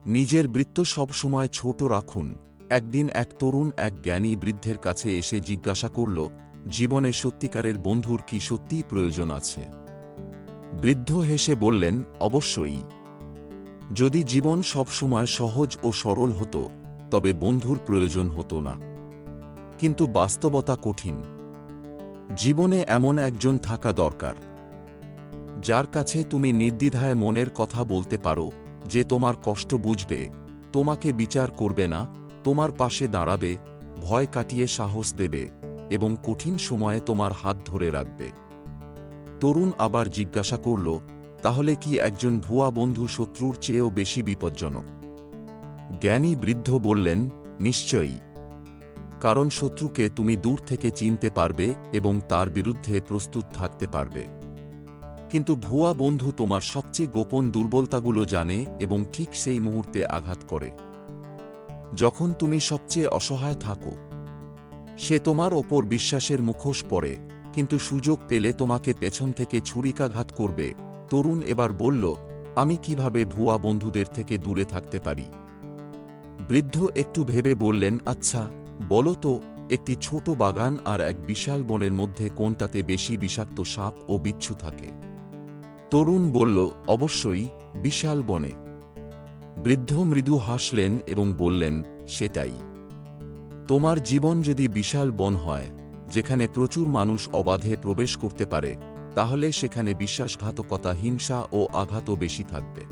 নিজের বৃত্ত সব সময় ছোট রাখুন। একদিন এক তরুণ এক জ্ঞানী বৃদ্ধের কাছে এসে জিজ্ঞাসা করল, জীবনে সত্যিকারের বন্ধুর কি সত্যিই প্রয়োজন আছে? বৃদ্ধ হেসে বললেন, অবশ্যই। যদি জীবন সব সময় সহজ ও সরল হতো তবে বন্ধুর প্রয়োজন হতো না। কিন্তু বাস্তবতা কঠিন। জীবনে এমন একজন থাকা দরকার যার কাছে তুমি নির্দ্বিধায় মনের কথা বলতে পারো, যে তোমার কষ্ট বুঝবে, তোমাকে বিচার করবে না, তোমার পাশে দাঁড়াবে, ভয় কাটিয়ে সাহস দেবে এবং কঠিন সময়ে তোমার হাত ধরে রাখবে। তরুণ আবার জিজ্ঞাসা করল, তাহলে কি একজন ভুয়া বন্ধু শত্রুর চেয়েও বেশি বিপজ্জনক? জ্ঞানী বৃদ্ধ বললেন, নিশ্চয়ই। কারণ শত্রুকে তুমি দূর থেকে চিনতে পারবে এবং তার বিরুদ্ধে প্রস্তুত থাকতে পারবে। কিন্তু ভুয়া বন্ধু তোমার সবচেয়ে গোপন দুর্বলতাগুলো জানে এবং ঠিক সেই মুহূর্তে আঘাত করে, যখন তুমি সবচেয়ে অসহায় থাকো। সে তোমার ওপর বিশ্বাসের মুখোশ পরে, কিন্তু সুযোগ পেলে তোমাকে পেছন থেকে ছুরিকাঘাত করবে। তরুণ এবার বলল, আমি কিভাবে ভুয়া বন্ধুদের থেকে দূরে থাকতে পারি? বৃদ্ধ একটু ভেবে বললেন, আচ্ছা বলো তো, একটি ছোট বাগান আর এক বিশাল বনের মধ্যে কোনটাতে বেশি বিষাক্ত সাপ ও বিচ্ছু থাকে? তরুণ বলল, অবশ্যই বিশাল বনে। বৃদ্ধ মৃদু হাসলেন এবং বললেন, সেটাই। তোমার জীবন যদি বিশাল বন হয়, যেখানে প্রচুর মানুষ অবাধে প্রবেশ করতে পারে, তাহলে সেখানে বিশ্বাসঘাতকতা, হিংসা ও আঘাতও বেশি থাকবে।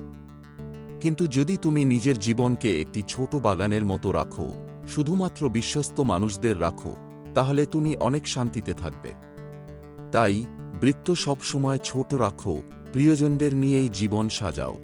কিন্তু যদি তুমি নিজের জীবনকে একটি ছোট বাগানের মতো রাখো, শুধুমাত্র বিশ্বস্ত মানুষদের রাখো, তাহলে তুমি অনেক শান্তিতে থাকবে। তাই বৃত্ত সব সময় ছোট রাখো, প্রিয়জনদের নিয়েই জীবন সাজাও।